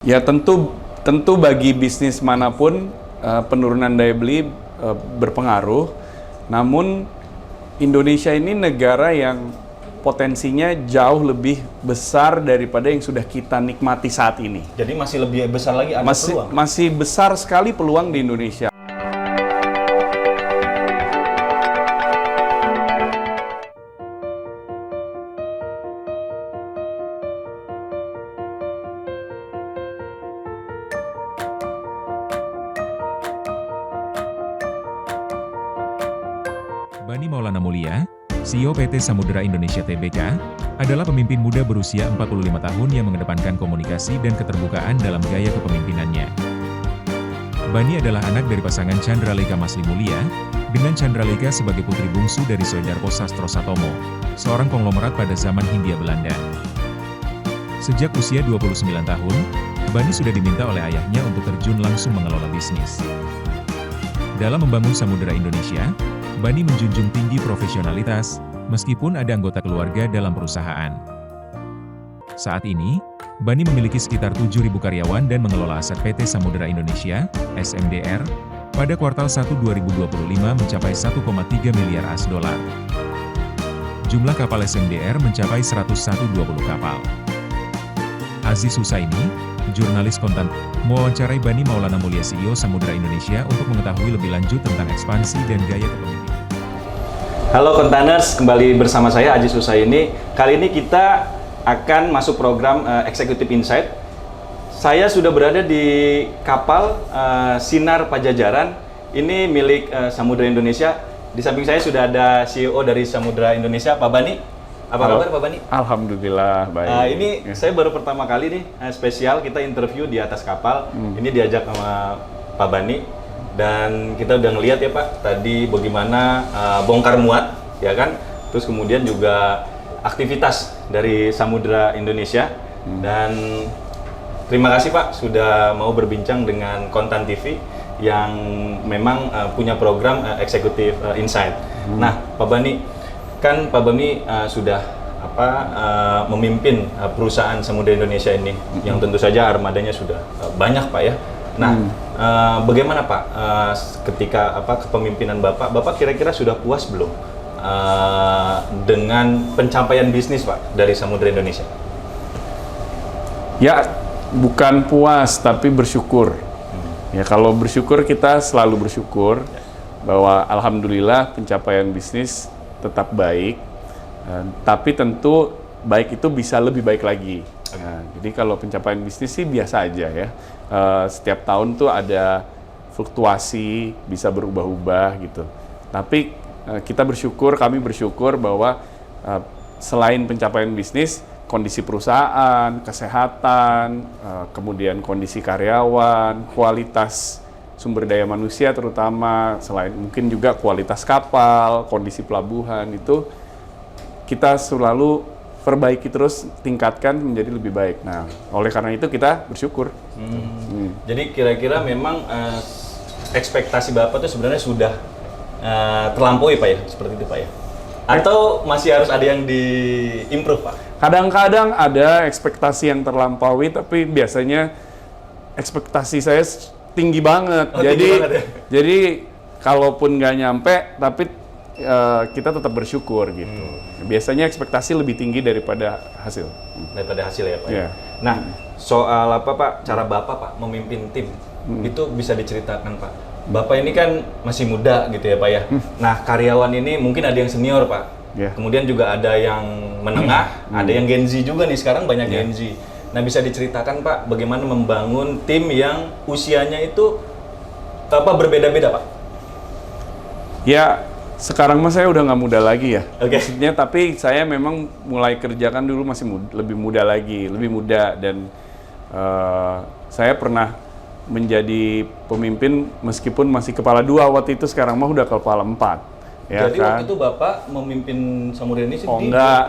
Ya tentu bagi bisnis manapun penurunan daya beli berpengaruh. Namun Indonesia ini negara yang potensinya jauh lebih besar daripada yang sudah kita nikmati saat ini. Jadi masih lebih besar lagi ada peluang? Masih besar sekali peluang di Indonesia. Bani Maulana Mulia, CEO PT Samudera Indonesia Tbk, adalah pemimpin muda berusia 45 tahun yang mengedepankan komunikasi dan keterbukaan dalam gaya kepemimpinannya. Bani adalah anak dari pasangan Chandralekha Masli Mulia, dengan Chandralekha sebagai putri bungsu dari Soedarpo Sastro Satomo, seorang konglomerat pada zaman Hindia Belanda. Sejak usia 29 tahun, Bani sudah diminta oleh ayahnya untuk terjun langsung mengelola bisnis. Dalam membangun Samudera Indonesia, Bani menjunjung tinggi profesionalitas, meskipun ada anggota keluarga dalam perusahaan. Saat ini, Bani memiliki sekitar 7.000 karyawan dan mengelola aset PT Samudera Indonesia, SMDR, pada kuartal 1 2025 mencapai 1,3 miliar AS dolar. Jumlah kapal SMDR mencapai 120 kapal. Aziz Husaini, jurnalis konten, mewawancarai Bani Maulana Mulia CEO Samudera Indonesia untuk mengetahui lebih lanjut tentang ekspansi dan gaya kepemimpinan. Halo Kontaners, kembali bersama saya Aziz Husaini. Kali ini kita akan masuk program Executive Insight. Saya sudah berada di kapal Sinar Pajajaran. Ini milik Samudera Indonesia. Di samping saya sudah ada CEO dari Samudera Indonesia, Pak Bani. Apa kabar Pak Bani? Alhamdulillah baik. Ini saya baru pertama kali nih spesial kita interview di atas kapal. Ini diajak sama Pak Bani dan kita udah ngelihat ya Pak tadi bagaimana bongkar muat ya kan. Terus kemudian juga aktivitas dari Samudera Indonesia dan terima kasih Pak sudah mau berbincang dengan Kontan TV yang memang punya program Executive Insight. Nah, Pak Bani, kan Pak Bani sudah memimpin perusahaan Samudera Indonesia ini, yang tentu saja armadanya sudah banyak Pak ya. Nah, bagaimana Pak ketika kepemimpinan Bapak kira-kira sudah puas belum dengan pencapaian bisnis Pak dari Samudera Indonesia? Ya, bukan puas tapi bersyukur. Ya, kalau bersyukur kita selalu bersyukur bahwa alhamdulillah pencapaian bisnis tetap baik, tapi tentu baik itu bisa lebih baik lagi. Nah, jadi kalau pencapaian bisnis sih biasa aja ya. Setiap tahun tuh ada fluktuasi, bisa berubah-ubah gitu. Tapi kami bersyukur bahwa selain pencapaian bisnis, kondisi perusahaan, kesehatan, kemudian kondisi karyawan, kualitas sumber daya manusia terutama, selain mungkin juga kualitas kapal, kondisi pelabuhan itu kita selalu perbaiki terus, tingkatkan menjadi lebih baik. Nah, oleh karena itu kita bersyukur. Jadi kira-kira memang ekspektasi Bapak itu sebenarnya sudah terlampaui Pak ya, seperti itu Pak ya? Atau masih harus ada yang di-improve Pak? Kadang-kadang ada ekspektasi yang terlampaui, tapi biasanya ekspektasi saya tinggi banget. Oh, tinggi banget ya? Jadi kalaupun nggak nyampe, tapi kita tetap bersyukur gitu. Biasanya ekspektasi lebih tinggi daripada hasil. Daripada hasil ya Pak. Yeah. Nah, soal apa Pak, cara Bapak Pak memimpin tim, itu bisa diceritakan Pak. Bapak ini kan masih muda gitu ya Pak ya. Nah, karyawan ini mungkin ada yang senior Pak. Yeah. Kemudian juga ada yang menengah, ada yang Gen Z juga nih, sekarang banyak Gen Z. Nah, bisa diceritakan Pak, bagaimana membangun tim yang usianya itu berbeda-beda Pak? Ya, sekarang mah saya udah nggak muda lagi ya. Okay. Maksudnya, tapi saya memang mulai kerjakan dulu masih lebih muda lagi, lebih muda. Dan saya pernah menjadi pemimpin meskipun masih kepala 2 waktu itu, sekarang mah udah kepala 4. Ya, jadi kan? waktu itu Bapak memimpin Samudera Indonesia? Enggak,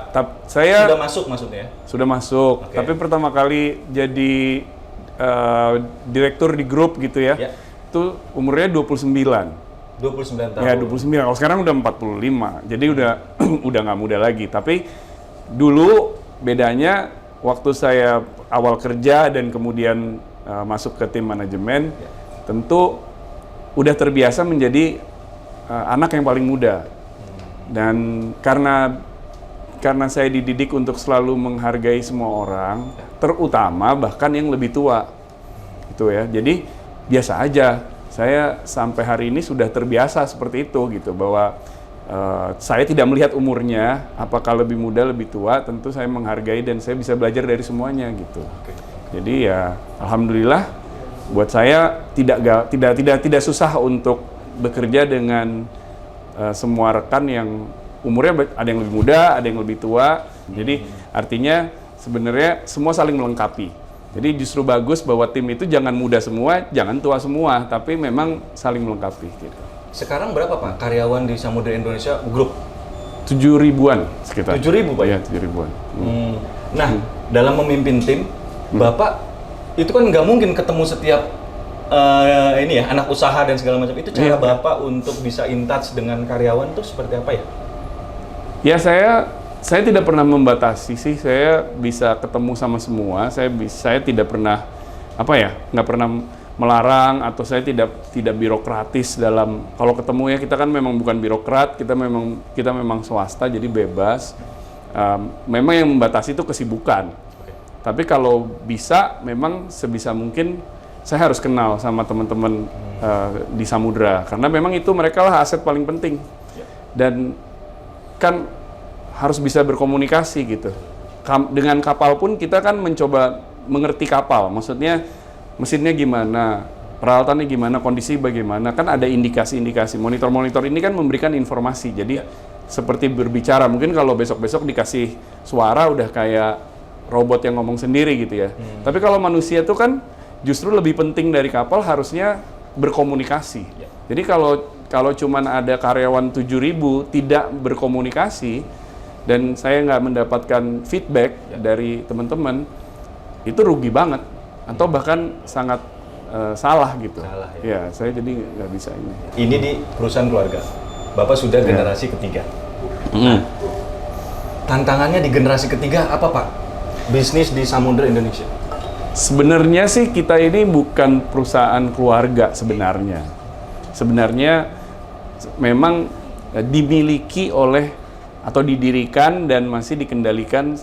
saya sudah masuk maksudnya? Sudah masuk, Okay. tapi pertama kali jadi direktur di grup gitu ya, itu umurnya 29. 29 tahun? Ya, 29, kalau sekarang udah 45, jadi udah udah nggak muda lagi. Tapi dulu bedanya waktu saya awal kerja dan kemudian masuk ke tim manajemen, tentu udah terbiasa menjadi anak yang paling muda. Dan karena saya dididik untuk selalu menghargai semua orang, terutama bahkan yang lebih tua, gitu ya. Jadi biasa aja. Saya sampai hari ini sudah terbiasa seperti itu, gitu, bahwa saya tidak melihat umurnya, apakah lebih muda, lebih tua, tentu saya menghargai dan saya bisa belajar dari semuanya, gitu. Jadi ya, alhamdulillah, buat saya tidak susah untuk bekerja dengan semua rekan yang umurnya ada yang lebih muda, ada yang lebih tua. Jadi artinya sebenarnya semua saling melengkapi. Jadi justru bagus bahwa tim itu jangan muda semua, jangan tua semua, tapi memang saling melengkapi, gitu. Sekarang berapa Pak karyawan di Samudra Indonesia Group? 7.000-an sekitar. 7.000 Pak? Iya, 7.000-an. Nah, dalam memimpin tim, Bapak itu kan nggak mungkin ketemu setiap ini ya, anak usaha dan segala macam. Itu cara Bapak untuk bisa in touch dengan karyawan itu seperti apa ya? Ya, saya tidak pernah membatasi sih. Saya bisa ketemu sama semua. Saya tidak pernah nggak pernah melarang, atau saya tidak birokratis dalam kalau ketemu. Ya, kita kan memang bukan birokrat, kita memang swasta, jadi bebas. Memang yang membatasi itu kesibukan. Tapi kalau bisa, memang sebisa mungkin saya harus kenal sama teman-teman di Samudra, karena memang itu mereka lah aset paling penting. Dan kan harus bisa berkomunikasi, gitu. Dengan kapal pun kita kan mencoba mengerti kapal, maksudnya mesinnya gimana, peralatannya gimana, kondisi bagaimana, kan ada indikasi-indikasi. Monitor-monitor ini kan memberikan informasi, jadi seperti berbicara. Mungkin kalau besok-besok dikasih suara udah kayak robot yang ngomong sendiri, gitu ya. Tapi kalau manusia itu kan justru lebih penting dari kapal, harusnya berkomunikasi. Jadi kalau cuman ada karyawan 7.000 tidak berkomunikasi dan saya nggak mendapatkan feedback dari teman-teman, itu rugi banget atau bahkan sangat salah, gitu. Salah, ya. Saya jadi nggak bisa ini. Ini di perusahaan keluarga, Bapak sudah generasi ketiga. Nah, tantangannya di generasi ketiga apa Pak? Bisnis di Samudra Indonesia. Sebenarnya sih kita ini bukan perusahaan keluarga sebenarnya. Sebenarnya memang dimiliki oleh atau didirikan dan masih dikendalikan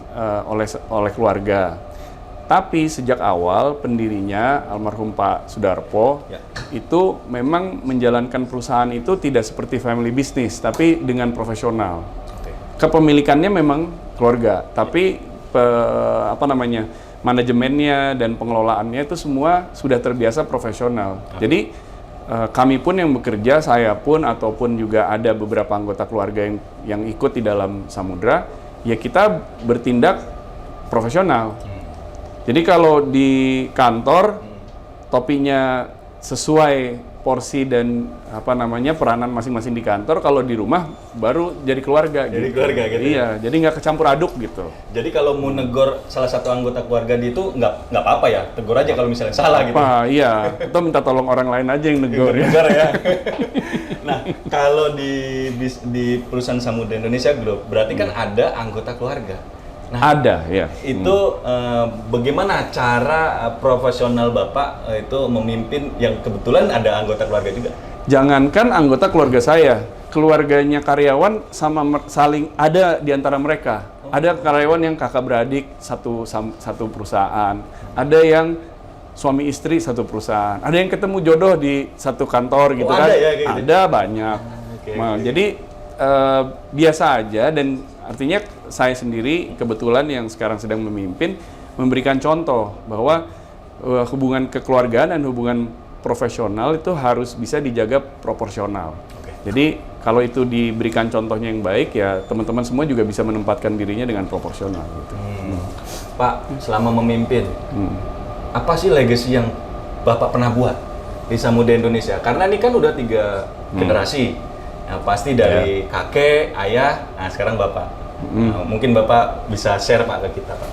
oleh keluarga. Tapi sejak awal pendirinya almarhum Pak Sudarpo itu memang menjalankan perusahaan itu tidak seperti family business, tapi dengan profesional. Kepemilikannya memang keluarga, tapi manajemennya dan pengelolaannya itu semua sudah terbiasa profesional. Jadi kami pun yang bekerja, saya pun ataupun juga ada beberapa anggota keluarga yang ikut di dalam Samudra, ya kita bertindak profesional. Jadi kalau di kantor topinya sesuai porsi dan peranan masing-masing di kantor, kalau di rumah baru jadi keluarga. Jadi keluarga gitu. Iya, jadi nggak kecampur aduk, gitu. Jadi kalau mau negor salah satu anggota keluarga di itu nggak apa-apa ya, tegur aja kalau misalnya salah gitu. Iya, atau minta tolong orang lain aja yang negor ya. Nah, kalau di perusahaan Samudra Indonesia Group berarti kan ada anggota keluarga. Nah, ada, ya. Itu bagaimana cara profesional Bapak itu memimpin yang kebetulan ada anggota keluarga juga? Jangankan anggota keluarga saya, keluarganya karyawan saling ada di antara mereka. Ada karyawan yang kakak beradik satu perusahaan, ada yang suami istri satu perusahaan, ada yang ketemu jodoh di satu kantor, gitu kan? Ada ya, gitu. Ada banyak. Jadi biasa aja, dan artinya saya sendiri kebetulan yang sekarang sedang memimpin memberikan contoh bahwa hubungan kekeluargaan dan hubungan profesional itu harus bisa dijaga proporsional. Jadi kalau itu diberikan contohnya yang baik, ya teman-teman semua juga bisa menempatkan dirinya dengan proporsional, gitu. Pak, selama memimpin, apa sih legacy yang Bapak pernah buat di Samudra Indonesia? Karena ini kan udah 3 generasi. Nah, pasti dari kakek, ayah, nah sekarang Bapak. Nah, mungkin Bapak bisa share Pak ke kita, Pak.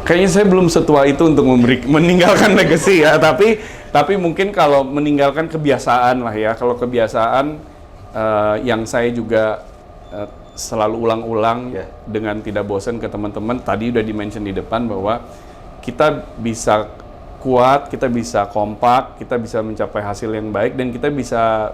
Kayaknya saya belum setua itu untuk meninggalkan legacy ya, tapi mungkin kalau meninggalkan kebiasaan lah ya. Kalau kebiasaan yang saya juga selalu ulang-ulang Ya. dengan tidak bosan ke teman-teman. Tadi udah di-mention di depan bahwa kita bisa kuat, kita bisa kompak, kita bisa mencapai hasil yang baik, dan kita bisa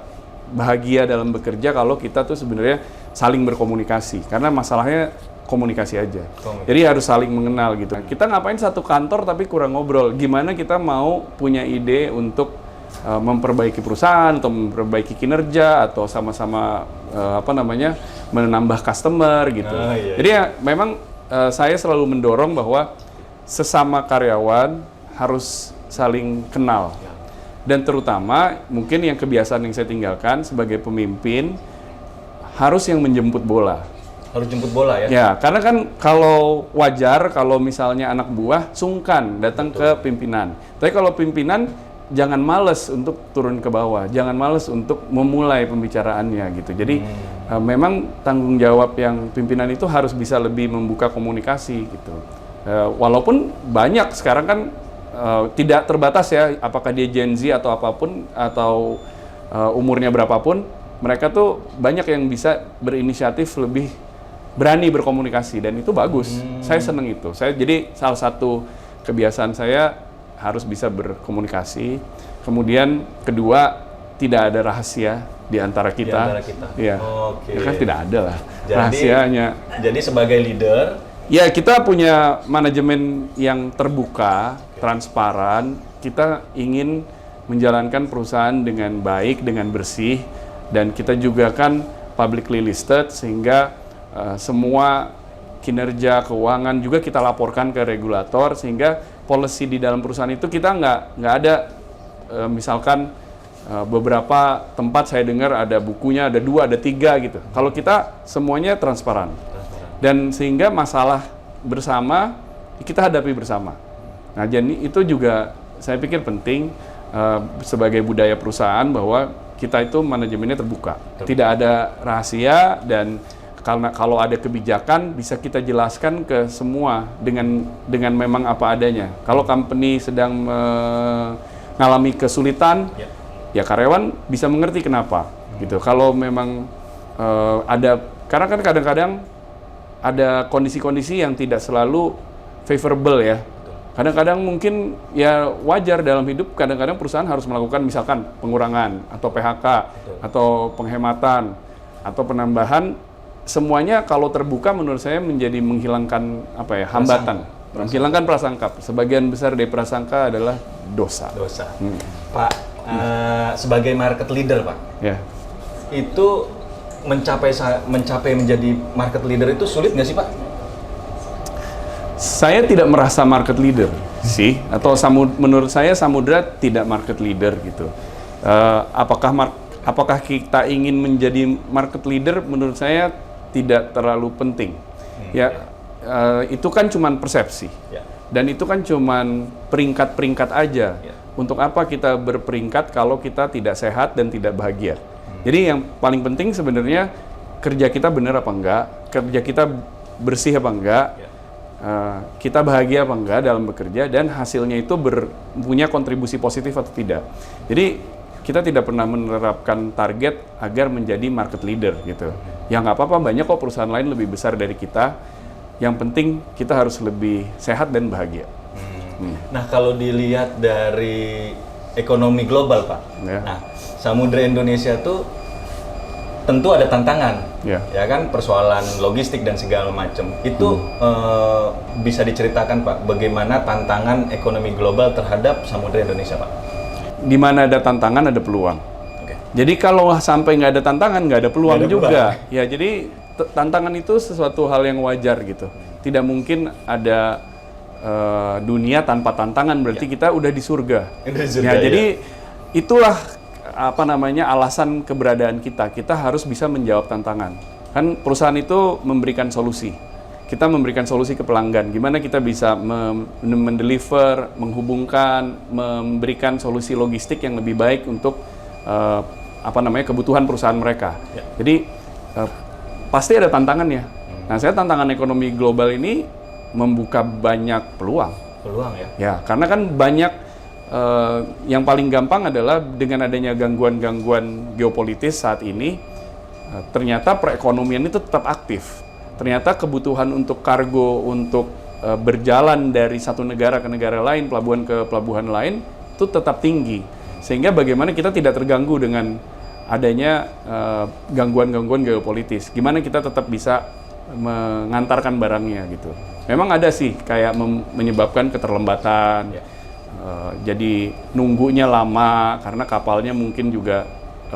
bahagia dalam bekerja kalau kita tuh sebenarnya saling berkomunikasi. Karena masalahnya komunikasi aja. Jadi harus saling mengenal gitu. Kita ngapain satu kantor tapi kurang ngobrol. Gimana kita mau punya ide untuk memperbaiki perusahaan atau memperbaiki kinerja atau sama-sama menambah customer gitu. Iya. Jadi ya memang saya selalu mendorong bahwa sesama karyawan harus saling kenal. Dan terutama mungkin yang kebiasaan yang saya tinggalkan sebagai pemimpin harus yang menjemput bola. Harus jemput bola ya? Ya, karena kan kalau wajar kalau misalnya anak buah sungkan datang ke pimpinan. Tapi kalau pimpinan jangan males untuk turun ke bawah, jangan males untuk memulai pembicaraannya gitu. Jadi memang tanggung jawab yang pimpinan itu harus bisa lebih membuka komunikasi gitu. Walaupun banyak sekarang kan tidak terbatas ya, apakah dia Gen Z atau apapun atau umurnya berapapun, mereka tuh banyak yang bisa berinisiatif lebih berani berkomunikasi, dan itu bagus. Saya seneng itu. Jadi salah satu kebiasaan saya harus bisa berkomunikasi. Kemudian kedua, tidak ada rahasia di antara kita. Di antara kita. Iya. Oke. Ya kan tidak ada lah rahasianya. Jadi sebagai leader, Ya, kita punya manajemen yang terbuka, transparan. Kita ingin menjalankan perusahaan dengan baik, dengan bersih, dan kita juga kan publicly listed, sehingga semua kinerja keuangan juga kita laporkan ke regulator, sehingga policy di dalam perusahaan itu kita nggak ada misalkan beberapa tempat saya dengar ada bukunya ada 2, ada 3 gitu. Kalau kita semuanya transparan. Dan sehingga masalah bersama kita hadapi bersama. Nah, jadi itu juga saya pikir penting sebagai budaya perusahaan bahwa kita itu manajemennya terbuka. Tidak ada rahasia, dan karena kalau ada kebijakan bisa kita jelaskan ke semua dengan memang apa adanya. Kalau company sedang mengalami kesulitan, ya karyawan bisa mengerti kenapa gitu. Kalau memang karena kan kadang-kadang ada kondisi-kondisi yang tidak selalu favorable ya. Kadang-kadang mungkin ya wajar dalam hidup, kadang-kadang perusahaan harus melakukan misalkan pengurangan atau PHK atau penghematan atau penambahan. Semuanya kalau terbuka menurut saya menjadi menghilangkan hambatan, menghilangkan prasangka. Sebagian besar dari prasangka adalah dosa. Pak, sebagai market leader, Pak, itu mencapai menjadi market leader itu sulit nggak sih, Pak? Saya tidak merasa market leader sih, atau menurut saya Samudra tidak market leader gitu. Apakah kita ingin menjadi market leader? Menurut saya tidak terlalu penting. Itu kan cuman persepsi, dan itu kan cuman peringkat-peringkat aja. Untuk apa kita berperingkat kalau kita tidak sehat dan tidak bahagia? Jadi yang paling penting sebenarnya kerja kita benar apa enggak, kerja kita bersih apa enggak, kita bahagia apa enggak dalam bekerja, dan hasilnya itu punya kontribusi positif atau tidak. Jadi kita tidak pernah menerapkan target agar menjadi market leader gitu. Ya nggak apa-apa, banyak kok perusahaan lain lebih besar dari kita. Yang penting kita harus lebih sehat dan bahagia. Nah, kalau dilihat dari ekonomi global, Pak, nah Samudra Indonesia tuh tentu ada tantangan, ya kan, persoalan logistik dan segala macam. Itu bisa diceritakan, Pak, bagaimana tantangan ekonomi global terhadap Samudra Indonesia, Pak? Di mana ada tantangan ada peluang. Jadi kalau sampai nggak ada tantangan nggak ada peluang juga. Ya, jadi tantangan itu sesuatu hal yang wajar gitu. Tidak mungkin ada dunia tanpa tantangan, berarti kita udah di surga. Jadi itulah alasan keberadaan kita. Kita harus bisa menjawab tantangan. Kan perusahaan itu memberikan solusi. Kita memberikan solusi ke pelanggan. Gimana kita bisa mendeliver, menghubungkan, memberikan solusi logistik yang lebih baik untuk kebutuhan perusahahan mereka. Jadi pasti ada tantangannya. Nah, saya tantangan ekonomi global ini membuka banyak peluang. Ya, karena kan banyak yang paling gampang adalah dengan adanya gangguan-gangguan geopolitis saat ini, ternyata perekonomian itu tetap aktif. Ternyata kebutuhan untuk kargo untuk berjalan dari satu negara ke negara lain, pelabuhan ke pelabuhan lain itu tetap tinggi. Sehingga bagaimana kita tidak terganggu dengan adanya gangguan-gangguan geopolitis. Gimana kita tetap bisa mengantarkan barangnya gitu. Memang ada sih kayak menyebabkan keterlambatan. Jadi nunggunya lama karena kapalnya mungkin juga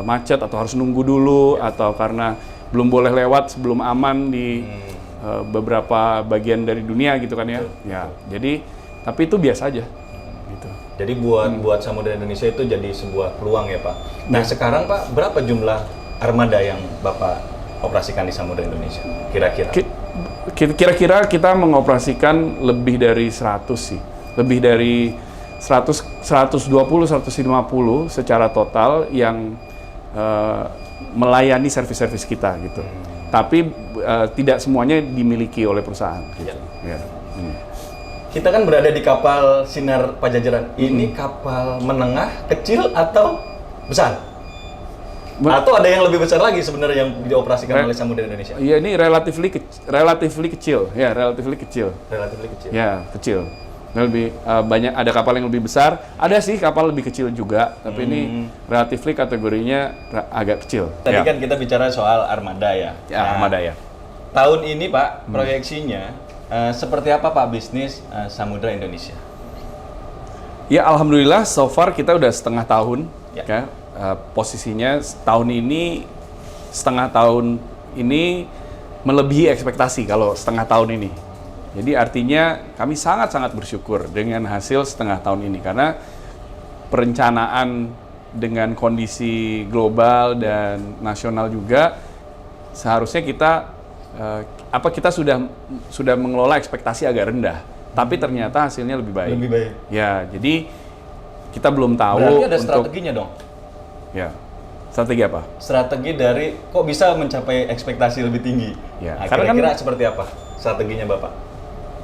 macet atau harus nunggu dulu atau karena belum boleh lewat sebelum aman di beberapa bagian dari dunia gitu kan ya. Ya, jadi tapi itu biasa aja gitu. Jadi buat Samudra Indonesia itu jadi sebuah peluang ya Pak. Nah sekarang Pak, berapa jumlah armada yang Bapak operasikan di Samudra Indonesia kira-kira? Kira-kira kita mengoperasikan lebih dari 100 sih. Lebih dari 120, 150 secara total yang melayani servis-servis kita gitu. Tapi tidak semuanya dimiliki oleh perusahaan. Gitu. Ya. Kita kan berada di kapal Sinar Pajajaran. Ini kapal menengah, kecil atau besar? Atau ada yang lebih besar lagi sebenarnya yang dioperasikan oleh Samudra Indonesia? Iya, ini relatively kecil. Ya, relatively kecil. Relatively kecil. Ya, kecil. Lebih banyak, ada kapal yang lebih besar, ada sih kapal lebih kecil juga, tapi ini relatively kategorinya agak kecil. Tadi kan kita bicara soal armada ya. Ya, armada ya. Tahun ini Pak, proyeksinya seperti apa Pak bisnis Samudra Indonesia? Ya, alhamdulillah so far kita udah setengah tahun. Ya. Posisinya tahun ini melebihi ekspektasi kalau setengah tahun ini. Jadi artinya kami sangat-sangat bersyukur dengan hasil setengah tahun ini karena perencanaan dengan kondisi global dan nasional juga seharusnya kita sudah mengelola ekspektasi agak rendah, tapi ternyata hasilnya lebih baik. Lebih baik. Ya, jadi kita belum tahu. Berarti ada strateginya dong. Ya. Strategi apa? Strategi dari kok bisa mencapai ekspektasi lebih tinggi. Ya, Nah, karena kira-kira seperti apa strateginya Bapak?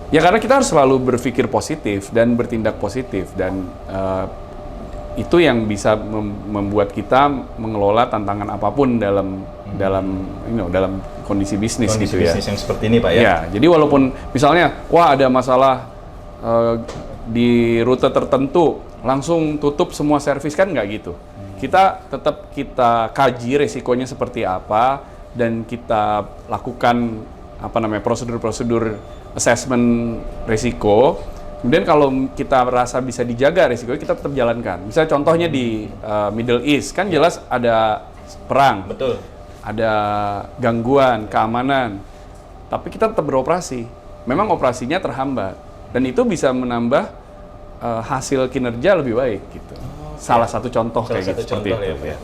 Ya karena kita harus selalu berpikir positif dan bertindak positif dan itu yang bisa membuat kita mengelola tantangan apapun dalam kondisi bisnis Kondisi gitu ya. bisnis yang seperti ini Pak ya. Ya, jadi walaupun misalnya ada masalah di rute tertentu langsung tutup semua servis kan nggak gitu. Kita tetap kaji resikonya seperti apa dan kita lakukan prosedur-prosedur assessment risiko. Kemudian kalau kita rasa bisa dijaga risikonya, kita tetap jalankan. Misalnya contohnya di Middle East, kan jelas ada perang. Betul. Ada gangguan, keamanan. Tapi kita tetap beroperasi. Memang operasinya terhambat. Dan itu bisa menambah hasil kinerja lebih baik gitu. Salah satu contoh Salah kayak satu gitu. contoh ya Pak.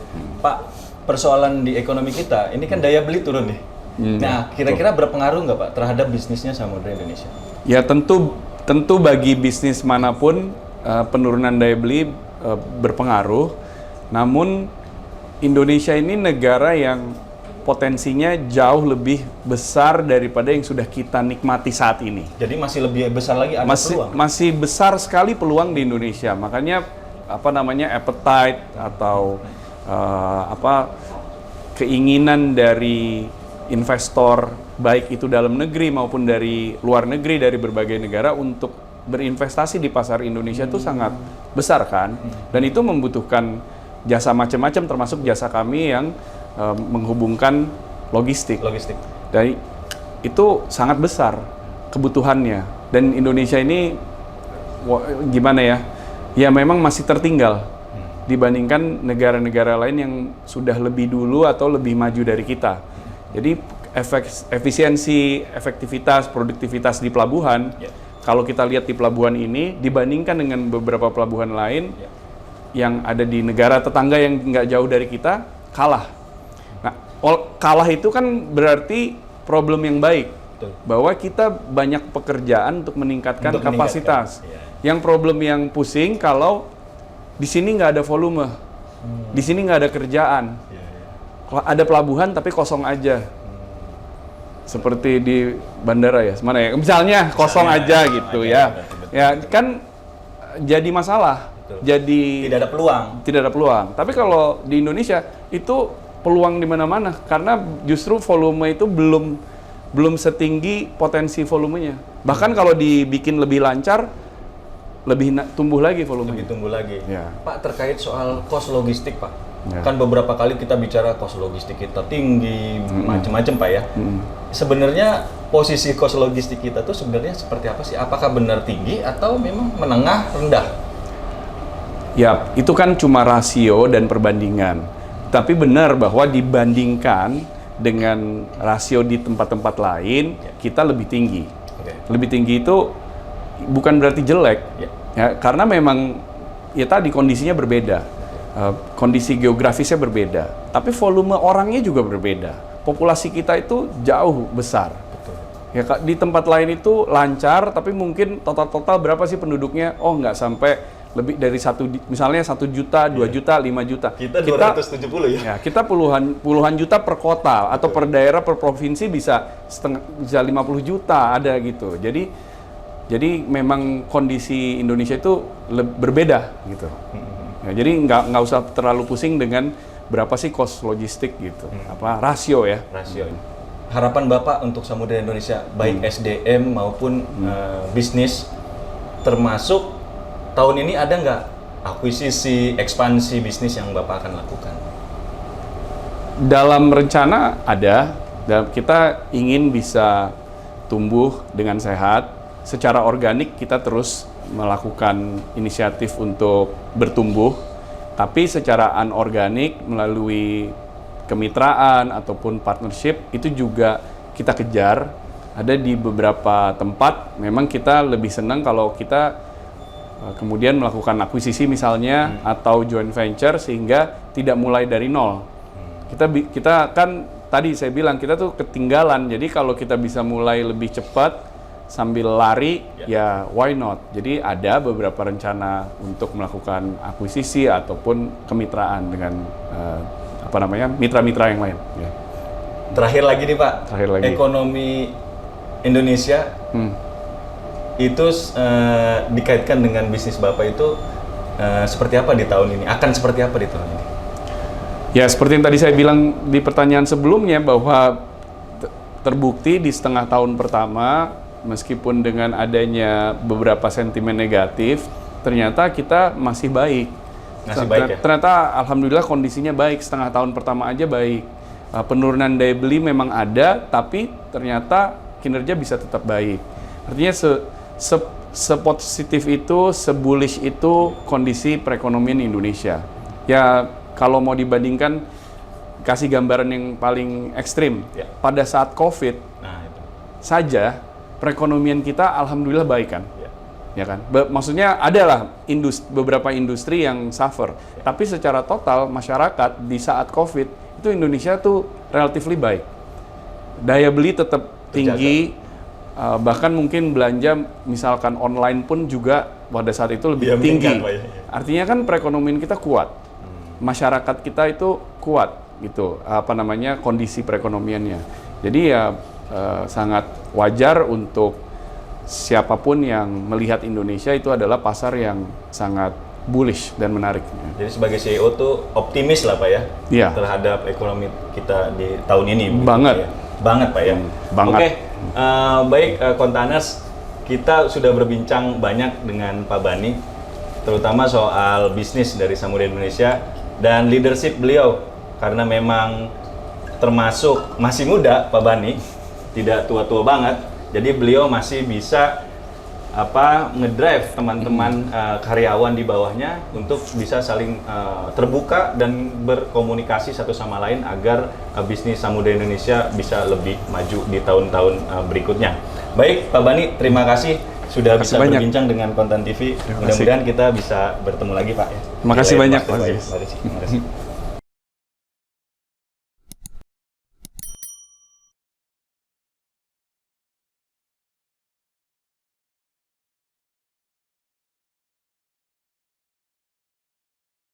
Pak, persoalan di ekonomi kita, ini kan daya beli turun nih. Nah, kira-kira berpengaruh nggak Pak terhadap bisnisnya Samudra Indonesia? Ya tentu bagi bisnis manapun penurunan daya beli berpengaruh. Namun Indonesia ini negara yang potensinya jauh lebih besar daripada yang sudah kita nikmati saat ini. Jadi masih lebih besar lagi ada peluang? Masih besar sekali peluang di Indonesia. Makanya appetite atau keinginan dari investor baik itu dalam negeri maupun dari luar negeri dari berbagai negara untuk berinvestasi di pasar Indonesia itu sangat besar kan, dan itu membutuhkan jasa macam-macam termasuk jasa kami yang menghubungkan logistik. Dan itu sangat besar kebutuhannya, dan Indonesia ini gimana ya? Ya memang masih tertinggal dibandingkan negara-negara lain yang sudah lebih dulu atau lebih maju dari kita. Jadi efisiensi, efektivitas, produktivitas di pelabuhan, kalau kita lihat di pelabuhan ini dibandingkan dengan beberapa pelabuhan lain yang ada di negara tetangga yang nggak jauh dari kita, kalah. Nah, kalah itu kan berarti problem yang baik. Betul. Bahwa kita banyak pekerjaan untuk meningkatkan kapasitas. Yang problem yang pusing kalau di sini nggak ada volume, di sini nggak ada kerjaan. Ada pelabuhan tapi kosong aja. Seperti di bandara ya, mana ya? Misalnya kosong aja gitu ya. Ya kan jadi masalah. Betul. Jadi tidak ada peluang. Tidak ada peluang. Tapi kalau di Indonesia itu peluang di mana-mana karena justru volume itu belum setinggi potensi volumenya. Bahkan kalau dibikin lebih lancar, lebih tumbuh lagi volumenya. Lebih tumbuh lagi. Ya. Pak, terkait soal cost logistik, Pak. Ya. Kan beberapa kali kita bicara cost logistik kita tinggi, macam-macam, Pak ya. Sebenarnya posisi cost logistik kita tuh sebenarnya seperti apa sih? Apakah benar tinggi atau memang menengah, rendah? Ya, itu kan cuma rasio dan perbandingan. Tapi benar bahwa dibandingkan dengan rasio di tempat-tempat lain, kita lebih tinggi. Lebih tinggi itu bukan berarti jelek, ya, karena memang ya tadi kondisinya berbeda, kondisi geografisnya berbeda, tapi volume orangnya juga berbeda. Populasi kita itu jauh besar. Ya, di tempat lain itu lancar, tapi mungkin total berapa sih penduduknya? Oh, nggak sampai lebih dari misalnya 1 juta, 2 juta, 5 juta. Kita 270 ya? Ya, kita puluhan juta per kota atau per daerah, per provinsi bisa 50 juta ada gitu. Jadi memang kondisi Indonesia itu berbeda gitu. Ya, jadi nggak usah terlalu pusing dengan berapa sih cost logistik gitu. Rasio ya. Rasio. Harapan Bapak untuk Samudera Indonesia baik SDM maupun bisnis, termasuk tahun ini ada nggak akuisisi, ekspansi bisnis yang Bapak akan lakukan? Dalam rencana ada, dan kita ingin bisa tumbuh dengan sehat. Secara organik kita terus melakukan inisiatif untuk bertumbuh, tapi secara anorganik melalui kemitraan ataupun partnership itu juga kita kejar. Ada di beberapa tempat memang kita lebih senang kalau kita kemudian melakukan akuisisi misalnya atau joint venture sehingga tidak mulai dari nol. Kita kan tadi saya bilang kita tuh ketinggalan. Jadi kalau kita bisa mulai lebih cepat sambil lari, ya why not? Jadi ada beberapa rencana untuk melakukan akuisisi ataupun kemitraan dengan mitra-mitra yang lain. Ya. Terakhir lagi nih Pak, ekonomi Indonesia itu dikaitkan dengan bisnis Bapak itu seperti apa di tahun ini? Akan seperti apa di tahun ini? Ya seperti yang tadi saya bilang di pertanyaan sebelumnya bahwa terbukti di setengah tahun pertama, meskipun dengan adanya beberapa sentimen negatif, ternyata kita masih baik. Ternyata alhamdulillah kondisinya baik, setengah tahun pertama aja baik. Penurunan daya beli memang ada, tapi ternyata kinerja bisa tetap baik. Artinya sepositif itu, sebullish itu kondisi perekonomian Indonesia. Ya kalau mau dibandingkan, kasih gambaran yang paling ekstrim. Pada saat COVID saja, perekonomian kita alhamdulillah baik kan, ya kan. Maksudnya adalah beberapa industri yang suffer, tapi secara total masyarakat di saat COVID itu Indonesia tuh relatively baik. Daya beli tetap tinggi, bahkan mungkin belanja misalkan online pun juga pada saat itu lebih tinggi. Artinya kan perekonomian kita kuat, masyarakat kita itu kuat gitu, kondisi perekonomiannya. Jadi ya sangat wajar untuk siapapun yang melihat Indonesia itu adalah pasar yang sangat bullish dan menarik. Jadi sebagai CEO tuh optimis lah Pak ya, terhadap ekonomi kita di tahun ini. Banget. Ya? Banget Pak ya. Banget. Oke, baik Kontainers, kita sudah berbincang banyak dengan Pak Bani, terutama soal bisnis dari Samudera Indonesia dan leadership beliau, karena memang termasuk masih muda Pak Bani, tidak tua-tua banget, jadi beliau masih bisa ngedrive teman-teman karyawan di bawahnya untuk bisa saling terbuka dan berkomunikasi satu sama lain agar bisnis Samudera Indonesia bisa lebih maju di tahun-tahun berikutnya. Baik Pak Bani, terima kasih sudah bisa berbincang dengan Kontan TV. Mudah-mudahan kita bisa bertemu lagi Pak. Terima kasih banyak. Terima kasih.